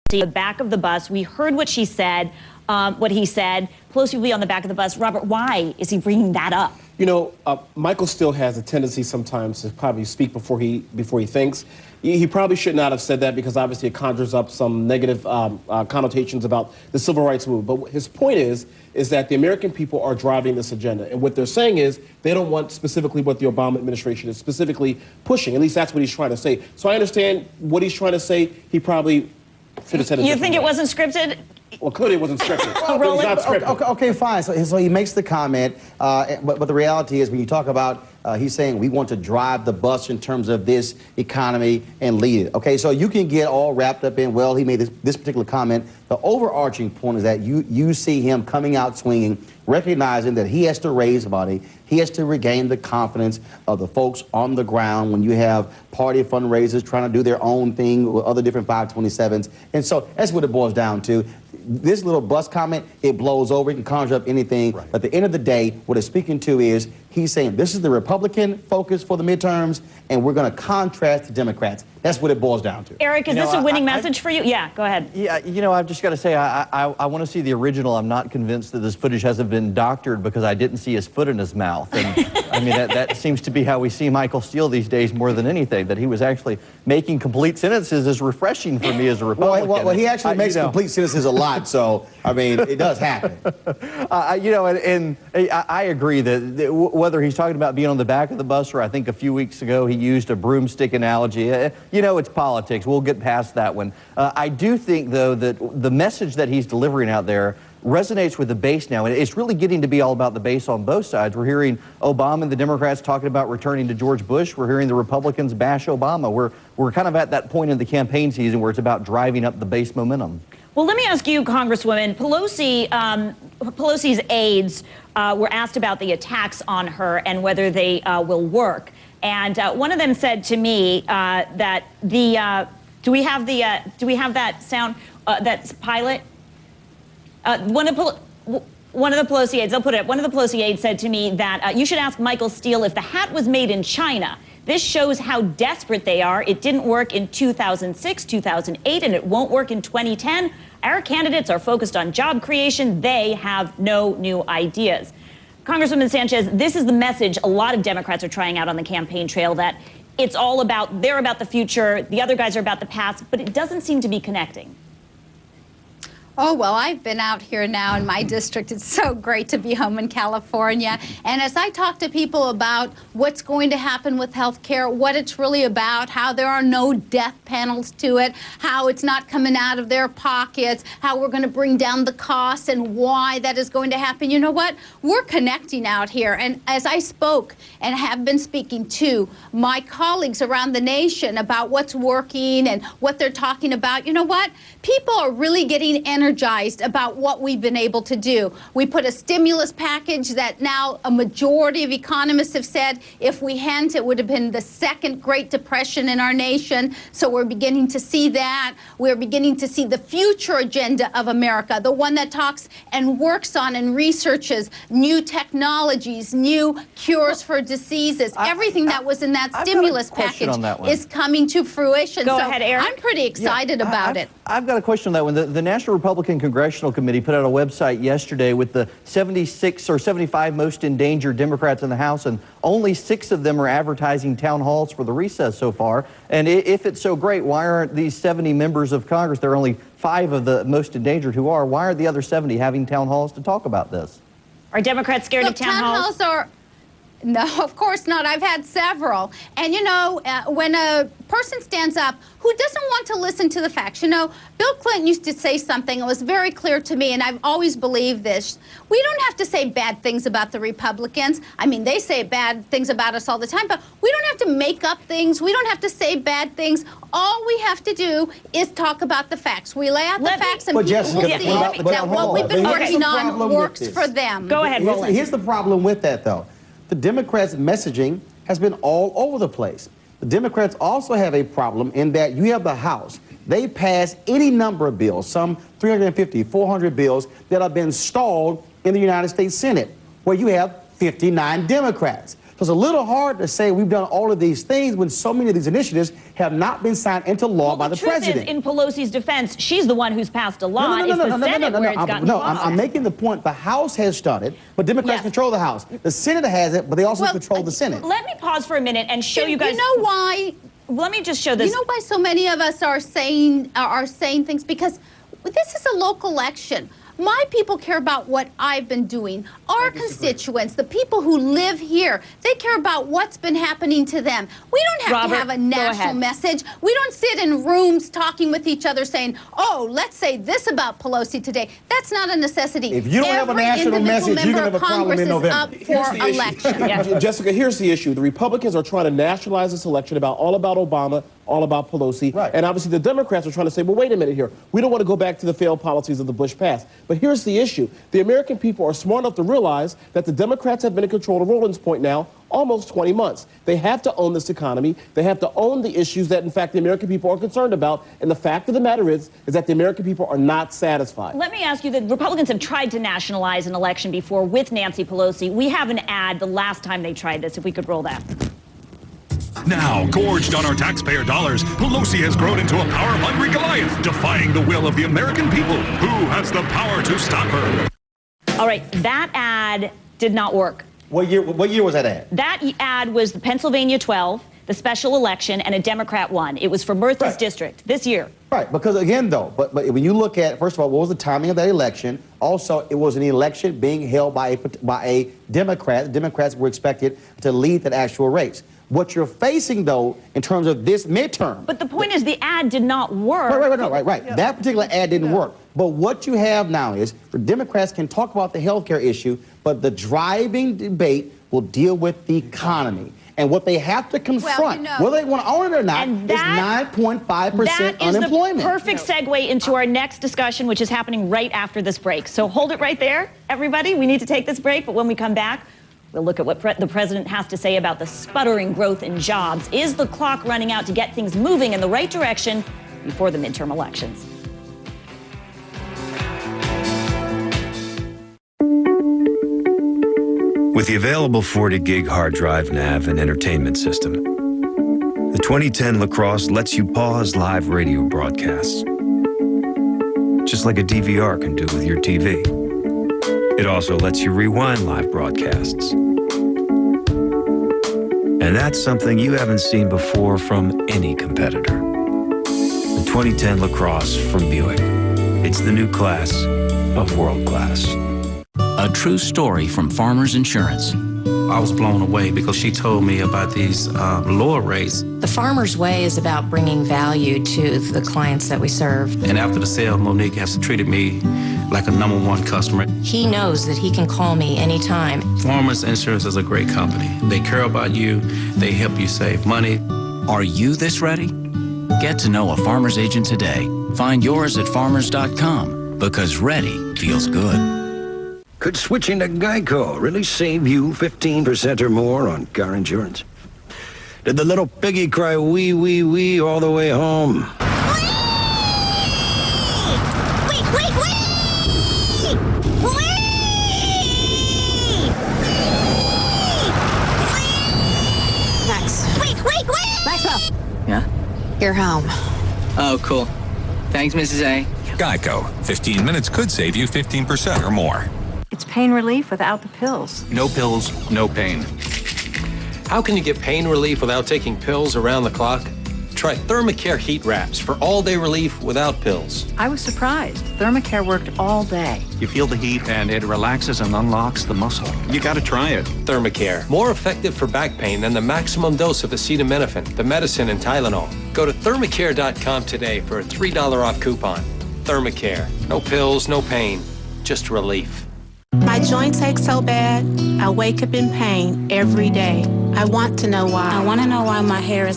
the back of the bus. We heard what she said, what he said. Pelosi will be on the back of the bus. Robert, why is he bringing that up? You know, Michael still has a tendency sometimes to probably speak before he thinks. He probably should not have said that because obviously it conjures up some negative connotations about the civil rights movement. But his point is that the American people are driving this agenda. And what they're saying is they don't want specifically what the Obama administration is specifically pushing. At least that's what he's trying to say. So I understand what he's trying to say. He probably should have said it. You think it wasn't scripted? Well, clearly it wasn't scripted. It's not scripted. Okay, fine. So he makes the comment, but the reality is when you talk about, he's saying we want to drive the bus in terms of this economy and lead it. Okay, so you can get all wrapped up in, well, he made this particular comment. The overarching point is that you see him coming out swinging, recognizing that he has to raise money. He has to regain the confidence of the folks on the ground when you have party fundraisers trying to do their own thing with other different 527s. And so that's what it boils down to. This little bus comment, it blows over. It can conjure up anything. Right. But at the end of the day, what it's speaking to is he's saying this is the Republican focus for the midterms, and we're going to contrast the Democrats. That's what it boils down to. Eric, is this a winning message for you? Yeah, go ahead. Yeah, you know, I've just got to say, I want to see the original. I'm not convinced that this footage hasn't been doctored because I didn't see his foot in his mouth. And I mean, that seems to be how we see Michael Steele these days more than anything, that he was actually making complete sentences is refreshing for me as a Republican. Well, he actually makes complete sentences a lot, so, I mean, it does happen. You know, and I agree that whether he's talking about being on the back of the bus or I think a few weeks ago he used a broomstick analogy, you know, it's politics. We'll get past that one. I do think, though, that the message that he's delivering out there resonates with the base now, and it's really getting to be all about the base on both sides. We're hearing Obama and the Democrats talking about returning to George Bush. We're hearing the Republicans bash Obama. We're kind of at that point in the campaign season where it's about driving up the base momentum. Well, let me ask you, Congresswoman, Pelosi's aides were asked about the attacks on her and whether they will work. And one of them said to me that do we have that sound, that pilot? One of the Pelosi aides, I'll put it up, one of the Pelosi aides said to me that you should ask Michael Steele if the hat was made in China. This shows how desperate they are. It didn't work in 2006, 2008, and it won't work in 2010. Our candidates are focused on job creation. They have no new ideas. Congresswoman Sanchez, this is the message a lot of Democrats are trying out on the campaign trail, that it's all about, they're about the future, the other guys are about the past, but it doesn't seem to be connecting. Oh, well, I've been out here now in my district. It's so great to be home in California. And as I talk to people about what's going to happen with health care, what it's really about, how there are no death panels to it, how it's not coming out of their pockets, how we're going to bring down the costs and why that is going to happen, you know what? We're connecting out here. And as I spoke and have been speaking to my colleagues around the nation about what's working and what they're talking about, you know what? People are really getting energized about what we've been able to do. We put a stimulus package that now a majority of economists have said if we hadn't, it would have been the second Great Depression in our nation. So we're beginning to see that. We're beginning to see the future agenda of America, the one that talks and works on and researches new technologies, new cures for diseases. Everything that was in that stimulus package is coming to fruition. Go ahead, Eric. I'm pretty excited about it. I've got a question on that one. The National Republican Congressional Committee put out a website yesterday with the 76 or 75 most endangered Democrats in the House, and only 6 of them are advertising town halls for the recess so far. And if it's so great, why aren't these 70 members of Congress, there are only 5 of the most endangered who are, why aren't the other 70 having town halls to talk about this? Are Democrats scared of town halls? No, of course not. I've had several. And, you know, when a person stands up who doesn't want to listen to the facts, you know, Bill Clinton used to say something that was very clear to me, and I've always believed this. We don't have to say bad things about the Republicans. I mean, they say bad things about us all the time, but we don't have to make up things. We don't have to say bad things. All we have to do is talk about the facts. We lay out the facts, and people will see that what we've been working on works for them. Go ahead, Roland. Here's the problem with that, though. The Democrats' messaging has been all over the place. The Democrats also have a problem in that you have the House. They pass any number of bills, some 350, 400 bills that have been stalled in the United States Senate, where you have 59 Democrats. So it's a little hard to say we've done all of these things when so many of these initiatives have not been signed into law by the president. Is, in Pelosi's defense, she's the one who's passed a law. I'm making the point. The House has started, but Democrats control the House. The Senate has it, but they also control the Senate. Let me pause for a minute and show you guys. You know why? Let me just show this. You know why so many of us are saying things? Because this is a local election. My people care about what I've been doing. Our constituents, the people who live here, they care about what's been happening to them. We don't have to have a national message. We don't sit in rooms talking with each other saying, oh, let's say this about Pelosi today. That's not a necessity. If you don't have a national message, you're going to have a problem in November. Up for election. Jessica, here's the issue. The Republicans are trying to nationalize this election all about Obama, all about Pelosi. Right. And obviously the Democrats are trying to say, well, wait a minute here. We don't want to go back to the failed policies of the Bush past. But here's the issue. The American people are smart enough to realize that the Democrats have been in control of Roland's point now almost 20 months. They have to own this economy. They have to own the issues that, in fact, the American people are concerned about. And the fact of the matter is that the American people are not satisfied. Let me ask you, the Republicans have tried to nationalize an election before with Nancy Pelosi. We have an ad the last time they tried this, if we could roll that. Now, gorged on our taxpayer dollars, Pelosi has grown into a power-hungry Goliath, defying the will of the American people. Who has the power to stop her? All right, that ad did not work. What year was that ad? That ad was the Pennsylvania 12, the special election, and a Democrat won. It was for Murtha's district this year. Right, because again, though, but when you look at, first of all, what was the timing of that election? Also, it was an election being held by a Democrat. The Democrats were expected to lead that actual race. What you're facing, though, in terms of this midterm. But the point is the ad did not work. Right. Yeah. That particular ad didn't work. But what you have now is, Democrats can talk about the health care issue, but the driving debate will deal with the economy. And what they have to confront, whether they want to own it or not, is 9.5% unemployment. That is the perfect segue into our next discussion, which is happening right after this break. So hold it right there, everybody. We need to take this break, but when we come back, we'll look at what the president has to say about the sputtering growth in jobs. Is the clock running out to get things moving in the right direction before the midterm elections? With the available 40-gig hard drive nav and entertainment system, the 2010 LaCrosse lets you pause live radio broadcasts, just like a DVR can do with your TV. It also lets you rewind live broadcasts. And that's something you haven't seen before from any competitor. The 2010 LaCrosse from Buick. It's the new class of world class. A true story from Farmers Insurance. I was blown away because she told me about these lower rates. The Farmer's Way is about bringing value to the clients that we serve. And after the sale, Monique has treated me like a #1 customer. He knows that he can call me anytime. Farmers Insurance is a great company. They care about you. They help you save money. Are you this ready? Get to know a farmer's agent today. Find yours at farmers.com because ready feels good. Could switching to GEICO really save you 15% or more on car insurance? Did the little piggy cry wee, wee, wee all the way home? Maxwell. Yeah? You're home. Oh, cool. Thanks, Mrs. A. GEICO. 15 minutes could save you 15% or more. It's pain relief without the pills. No pills, no pain. How can you get pain relief without taking pills around the clock? Try ThermaCare heat wraps for all-day relief without pills. I was surprised. ThermaCare worked all day. You feel the heat and it relaxes and unlocks the muscle. You gotta try it. ThermaCare. More effective for back pain than the maximum dose of acetaminophen, the medicine, and Tylenol. Go to ThermaCare.com today for a $3 off coupon. ThermaCare. No pills, no pain, just relief. My joints ache so bad, I wake up in pain every day. I want to know why. I want to know why my hair is